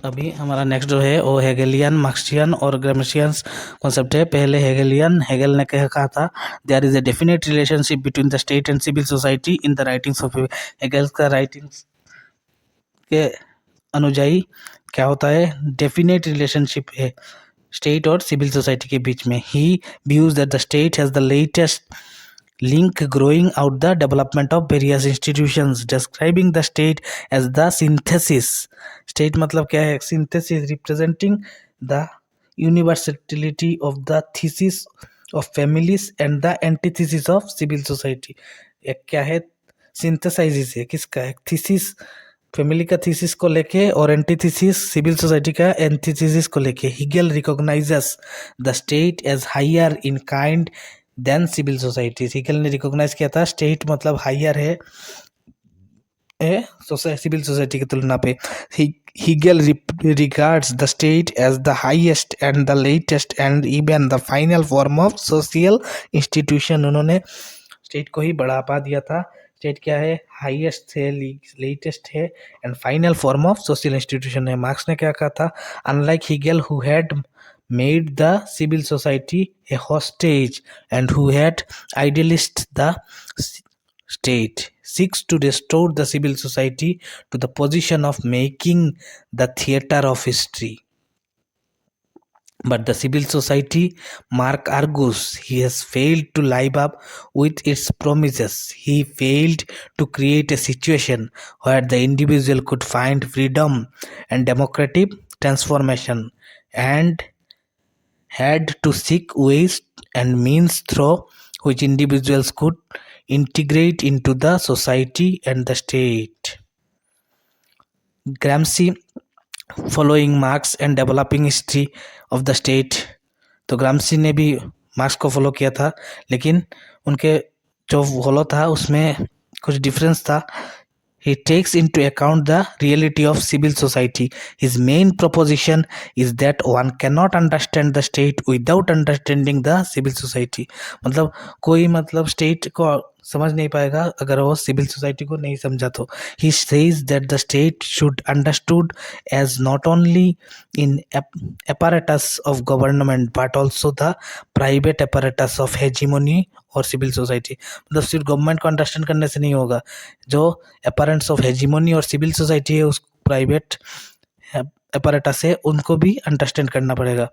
अभी हमारा नेक्स्ट जो है वो हेगेलियन, मार्क्सियन और ग्रामशियन कॉन्सेप्ट है। पहले हेगेल ने कहा था there is a definite relationship between the state and civil society in the writings of Hegel का राइटिंग्स के अनुयायी क्या होता है, डेफिनेट रिलेशनशिप है स्टेट और सिविल सोसाइटी के बीच में। He views that the state has the latest link growing out the development of various institutions, describing the state as the synthesis. State मतलब क्या है, synthesis representing the universality of the thesis of families and the antithesis of civil society. एक क्या है, synthesizes है किसका, एक thesis family का थीसिस को लेके और एंटीथीसिस सिविल सोसाइटी का एंटीथीसिस को लेके। Hegel recognizes the state as higher in kind than civil society. Hegel ने रिकॉग्नाइज किया था स्टेट मतलब हायर है सिविल सोसाइटी की तुलना पे। Hegel regards the state as the highest and the latest and even the final form of social institution. उन्होंने state को ही बढ़ावा दिया था। स्टेट क्या है, हाईएस्ट है, लेटेस्ट है and final form of social institution है। मार्क्स ने क्या कहा था, unlike Hegel who had made the civil society a hostage and who had idealized the state, seeks to restore the civil society to the position of making the theater of history. But the civil society, Mark argues, he has failed to live up with its promises. He failed to create a situation where the individual could find freedom and democratic transformation, and had to seek ways and means through which individuals could integrate into the society and the state. Gramsci, following Marx and developing history of the state, तो ग्रामसी ने भी marks को follow किया था लेकिन उनके जो follow था उसमें कुछ डिफरेंस था। He takes into account the reality of civil society. His main proposition is that one cannot understand the state without understanding the civil society. मतलब कोई मतलब स्टेट को समझ नहीं पाएगा अगर वो सिविल सोसाइटी को नहीं समझा तो। He says that the state should understood as not only in apparatus of government but also the private apparatus of hegemony और सिविल सोसाइटी। मतलब सिर्फ गवर्नमेंट को अंडरस्टैंड करने से नहीं होगा, जो अपैरेंट्स ऑफ हेजिमोनी और सिविल सोसाइटी है उस प्राइवेट अपैरेटस है उनको भी अंडरस्टैंड करना पड़ेगा।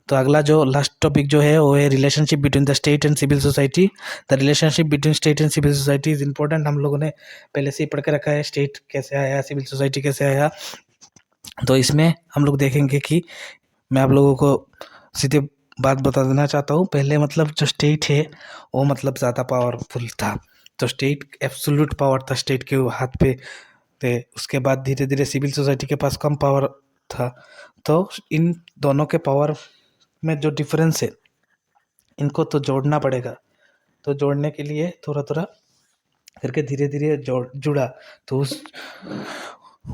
तो अगला जो लास्ट टॉपिक जो है वो है relationship between the state and civil society. The relationship between state and civil society is important. हम लोगों ने पहले से ही पढ़ के रखा है स्टेट कैसे आया, सिविल सोसाइटी कैसे आया। तो इसमें हम लोग देखेंगे कि मैं आप लोगों को सीधे बात बता देना चाहता हूँ। पहले मतलब जो स्टेट है वो मतलब ज़्यादा पावरफुल था, तो स्टेट एब्सोल्यूट पावर था, स्टेट के हाथ पे थे। उसके बाद धीरे धीरे सिविल सोसाइटी के पास कम पावर था। तो इन दोनों के पावर में जो डिफरेंस है इनको तो जोड़ना पड़ेगा। तो जोड़ने के लिए थोड़ा थोड़ा करके धीरे धीरे जुड़ा। तो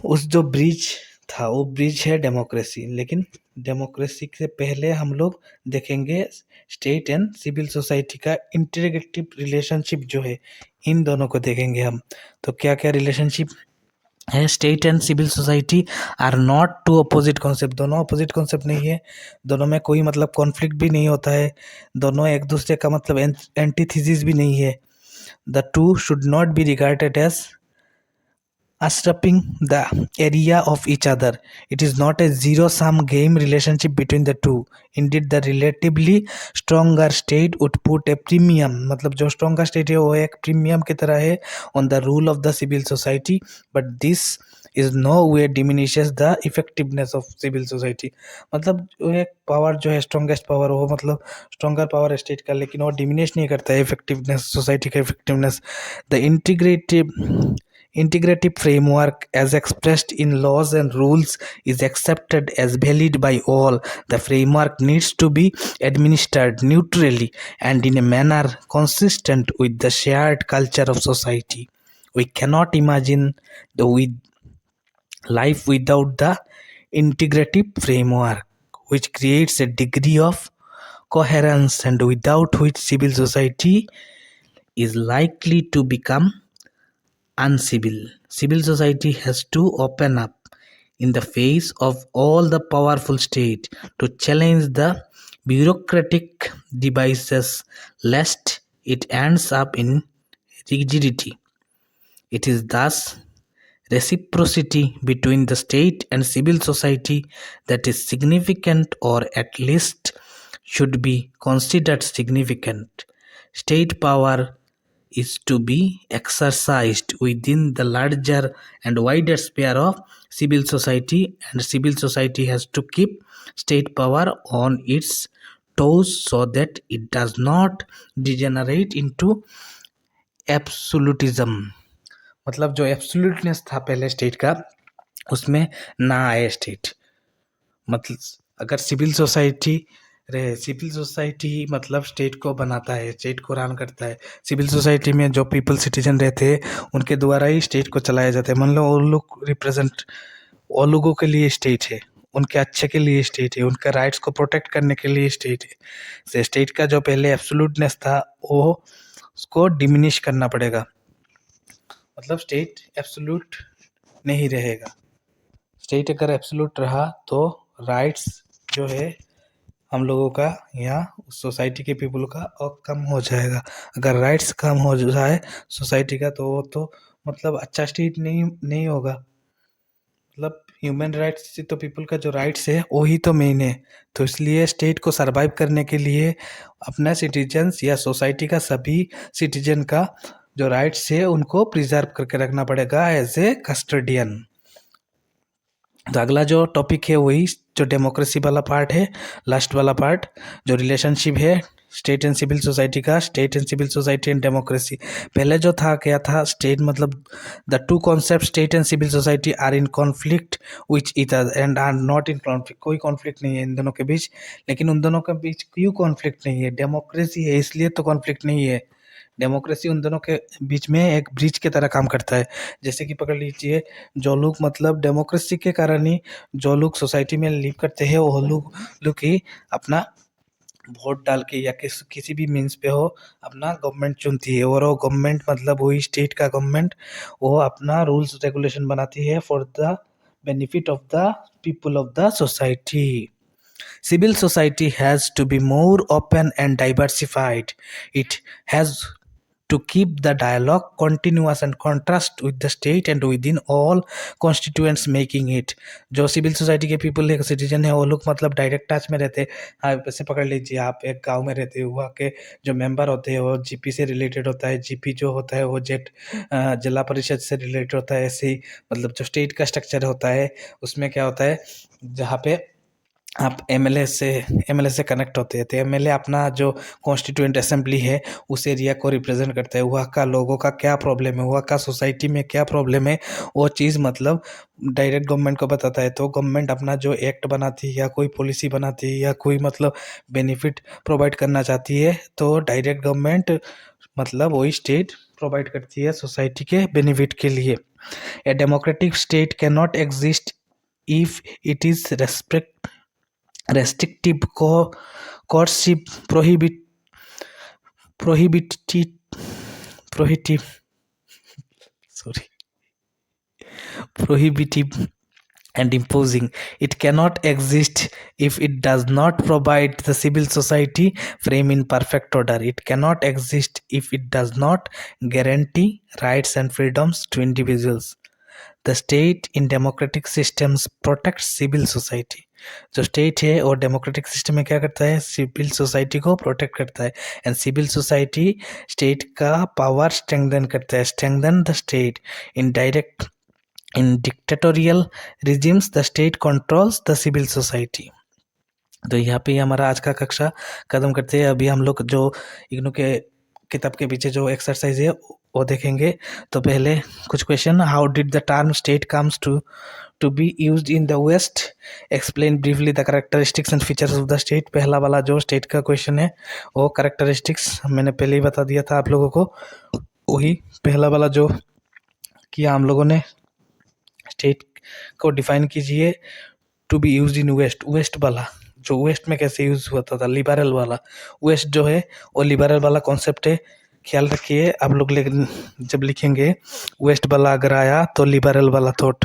उस जो ब्रिज था वो ब्रिज है डेमोक्रेसी। लेकिन डेमोक्रेसी से पहले हम लोग देखेंगे स्टेट एंड सिविल सोसाइटी का इंटीग्रेटिव रिलेशनशिप जो है, इन दोनों को देखेंगे हम। तो क्या क्या रिलेशनशिप है। State and civil society are not two opposite concept. दोनों अपोजिट कॉन्सेप्ट नहीं है, दोनों में कोई मतलब कॉन्फ्लिक्ट भी नहीं होता है, दोनों एक दूसरे का मतलब एंटीथीसिस भी नहीं है। The two should not be regarded as usurping the area of each other. It is not a zero-sum game relationship between the two. Indeed, the relatively stronger state would put a premium, मतलब जो stronger state है वो एक premium की तरह है on the rule of the civil society, but this is no way diminishes the effectiveness of civil society. मतलब वो एक पावर जो है स्ट्रॉन्गेस्ट पावर, वो मतलब स्ट्रॉन्गर पावर है स्टेट का, लेकिन वो डिमिनिश नहीं करता है इफेक्टिवनेस, सोसाइटी का effectiveness. The integrative framework as expressed in laws and rules is accepted as valid by all. The framework needs to be administered neutrally and in a manner consistent with the shared culture of society. We cannot imagine with life without the integrative framework, which creates a degree of coherence and without which civil society is likely to become uncivil. Civil society has to open up in the face of all the powerful state to challenge the bureaucratic devices, lest it ends up in rigidity. It is thus reciprocity between the state and civil society that is significant, or at least should be considered significant. State power is to be exercised within the larger and wider sphere of civil society, and civil society has to keep state power on its toes so that it does not degenerate into absolutism. मतलब जो absoluteness था पहले state का उसमें ना आए state. मतलब अगर सिविल सोसाइटी रहे, सिविल सोसाइटी मतलब स्टेट को बनाता है, स्टेट को रन करता है। सिविल सोसाइटी में जो पीपल सिटीजन रहते हैं उनके द्वारा ही स्टेट को चलाया जाता है। मान लो वो लोग रिप्रेजेंट, वो लोगों के लिए स्टेट है, उनके अच्छे के लिए स्टेट है, उनके राइट्स को प्रोटेक्ट करने के लिए स्टेट है। से स्टेट का जो पहले एब्सोल्यूटनेस था वो उसको डिमिनिश करना पड़ेगा। मतलब स्टेट एब्सोल्यूट नहीं रहेगा। स्टेट अगर एब्सोल्यूट रहा तो राइट्स जो है हम लोगों का या सोसाइटी के पीपल का और कम हो जाएगा। अगर राइट्स कम हो जाए सोसाइटी का तो वो तो मतलब अच्छा स्टेट नहीं होगा। मतलब ह्यूमन राइट्स तो पीपल का जो राइट्स है वही तो मेन है। तो इसलिए स्टेट को सरवाइव करने के लिए अपना सिटीजन्स या सोसाइटी का सभी सिटीजन का जो राइट्स है उनको प्रिजर्व करके रखना पड़ेगा एज ए कस्टोडियन। तो अगला जो टॉपिक है वही जो डेमोक्रेसी वाला पार्ट है, लास्ट वाला पार्ट जो रिलेशनशिप है स्टेट एंड सिविल सोसाइटी का, state and civil society and democracy. पहले जो था क्या था, स्टेट मतलब the two concept state and civil society are in conflict with each other and are not in conflict. कोई कॉन्फ्लिक्ट नहीं है इन दोनों के बीच। लेकिन उन दोनों के बीच क्यों कॉन्फ्लिक्ट नहीं है? डेमोक्रेसी है इसलिए तो कॉन्फ्लिक्ट नहीं है। डेमोक्रेसी उन दोनों के बीच में एक ब्रिज की तरह काम करता है। जैसे कि पकड़ लीजिए, जो लोग मतलब डेमोक्रेसी के कारण ही जो लोग सोसाइटी में लिव करते हैं वो लोग ही अपना वोट डाल के या किसी भी मीन्स पे हो अपना गवर्नमेंट चुनती है। और वो गवर्नमेंट मतलब वही स्टेट का गवर्नमेंट, वो अपना रूल्स रेगुलेशन बनाती है for the benefit of the people of the society. Civil society has to be more open and diversified. It has to keep the dialogue continuous and contrast with the state and within all constituents making it। जो civil society के people है, citizen है, वो लोग मतलब direct touch में रहते हैं। हाँ, वैसे पकड़ लीजिए आप एक गांव में रहते हो, वहाँ के जो मेंबर होते हैं वो जीपी से रिलेटेड होता है, जीपी जो होता है वो जिला परिषद से रिलेटेड होता है। ऐसे ही मतलब जो स्टेट का स्ट्रक्चर होता है उसमें क्या होता है, जहाँ पे आप एमएलए से कनेक्ट होते हैं, तो एमएलए अपना जो कॉन्स्टिट्यूएंट असेंबली है उस एरिया को रिप्रेजेंट करता है। वहाँ का लोगों का क्या प्रॉब्लम है, वहाँ का सोसाइटी में क्या प्रॉब्लम है, वो चीज़ मतलब डायरेक्ट गवर्नमेंट को बताता है। तो गवर्नमेंट अपना जो एक्ट बनाती है या कोई पॉलिसी बनाती है या कोई मतलब बेनिफिट प्रोवाइड करना चाहती है, तो डायरेक्ट गवर्नमेंट मतलब वही स्टेट प्रोवाइड करती है सोसाइटी के बेनिफिट के लिए। A democratic state can not exist if it is restrictive, coercive, prohibitive and imposing. It cannot exist if it does not provide the civil society frame in perfect order. It cannot exist if it does not guarantee rights and freedoms to individuals. The state in democratic systems protects civil society। जो state है और democratic system में क्या करता है, civil society को protect करता है। एंड सिविल सोसाइटी स्टेट का पावर स्ट्रेंथन करता है। Strengthen the state in dictatorial regimes the state controls the civil society. तो यहाँ पे हमारा आज का कक्षा खत्म करते हैं। अभी हम लोग जो इग्नू के किताब के पीछे जो एक्सरसाइज है वो देखेंगे। तो पहले कुछ question, how did the term state comes to be used in the West, explain briefly the characteristics and features of the state. पहला वाला जो स्टेट का क्वेश्चन है वो कैरेक्टरिस्टिक्स मैंने पहले ही बता दिया था आप लोगों को। वही पहला वाला जो किया हम लोगों ने, स्टेट को डिफाइन कीजिए। To be used in West, West वाला जो वेस्ट में कैसे यूज होता था, लिबरल वाला। वेस्ट जो है वो लिबरल वाला कॉन्सेप्ट है, ख्याल रखिए आप लोग। लेकिन जब लिखेंगे वेस्ट वाला अगर आया तो लिबरल वाला थॉट।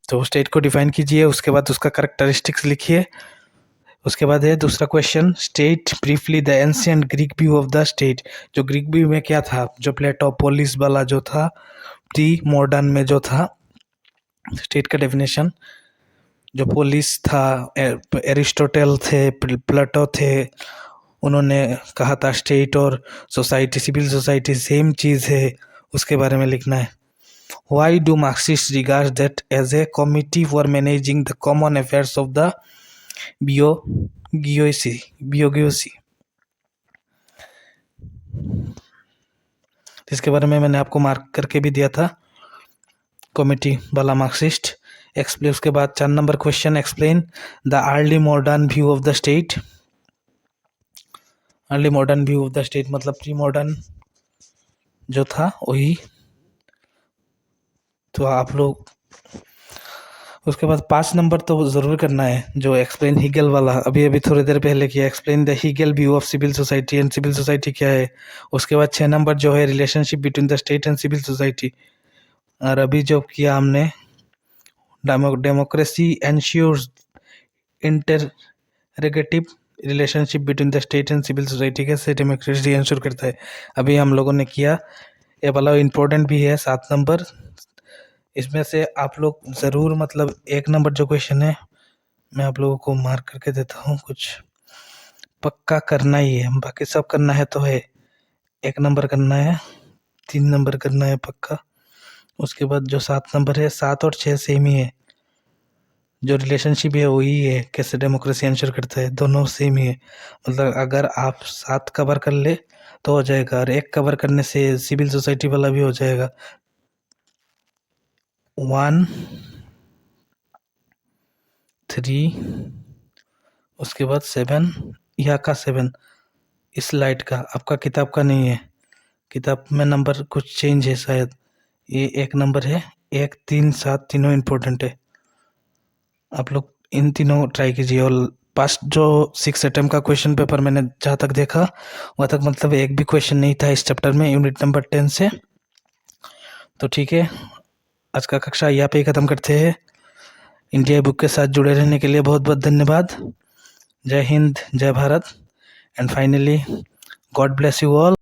तो स्टेट को डिफाइन कीजिए, उसके बाद उसका कैरेक्टरिस्टिक्स लिखिए। उसके बाद है दूसरा question, state briefly the ancient Greek view of the state. जो ग्रीक व्यू में क्या था, जो प्लेटो पोलिस वाला जो था, प्री मॉडर्न में जो था स्टेट का डेफिनेशन, जो पोलिस था, एरिस्टोटल थे, प्लेटो थे, उन्होंने कहा था स्टेट और सोसाइटी, सिविल सोसाइटी सेम चीज़ है, उसके बारे में लिखना है। Why do Marxists regard that as a committee for managing the common affairs of the bourgeoisie? इसके बारे में मैंने आपको मार्क करके भी दिया था, कमिटी वाला मार्क्सिस्ट। एक्सप्लेन, उसके बाद 4 number question, explain the early modern view of the state. Early modern view of the state मतलब प्री मॉडर्न जो था वही। तो आप लोग उसके बाद 5 नंबर तो ज़रूर करना है, जो एक्सप्लेन हीगल वाला अभी थोड़ी देर पहले किया, explain the Hegel view of civil society and civil society क्या है। उसके बाद 6 नंबर जो है relationship between the state and civil society. और अभी जो किया हमने, democracy ensures integrative relationship between the state and civil society, कैसे डेमोक्रेसी एंश्योर करता है, अभी हम लोगों ने किया। ये वाला इम्पोर्टेंट भी है 7 नंबर। इसमें से आप लोग ज़रूर मतलब 1 नंबर जो क्वेश्चन है मैं आप लोगों को मार्क करके देता हूँ, कुछ पक्का करना ही है, बाकी सब करना है तो है। 1 नंबर करना है, 3 नंबर करना है पक्का। उसके बाद जो 7 नंबर है, 7 और 6 सेम ही है, जो रिलेशनशिप है वही है, कैसे डेमोक्रेसी एंश्योर करता है, दोनों सेम ही है। मतलब अगर आप 7 कवर कर ले तो हो जाएगा, और 1 कवर करने से सिविल सोसाइटी वाला भी हो जाएगा। 1 3 उसके बाद 7, यहाँ का 7 इस लाइट का, आपका किताब का नहीं है, किताब में नंबर कुछ चेंज है शायद। ये 1 नंबर है, 1 3 7 तीनों इम्पोर्टेंट है। आप लोग इन तीनों ट्राई कीजिए। और पास्ट जो 6 अटेम्प्ट का क्वेश्चन पेपर मैंने जहाँ तक देखा वहाँ तक मतलब एक भी क्वेश्चन नहीं था इस चैप्टर में, यूनिट नंबर 10 से। तो ठीक है, आज का कक्षा यहाँ पे ही ख़त्म करते हैं। इंडिया बुक के साथ जुड़े रहने के लिए बहुत बहुत धन्यवाद। जय हिंद, जय Bharat, and finally God bless you all.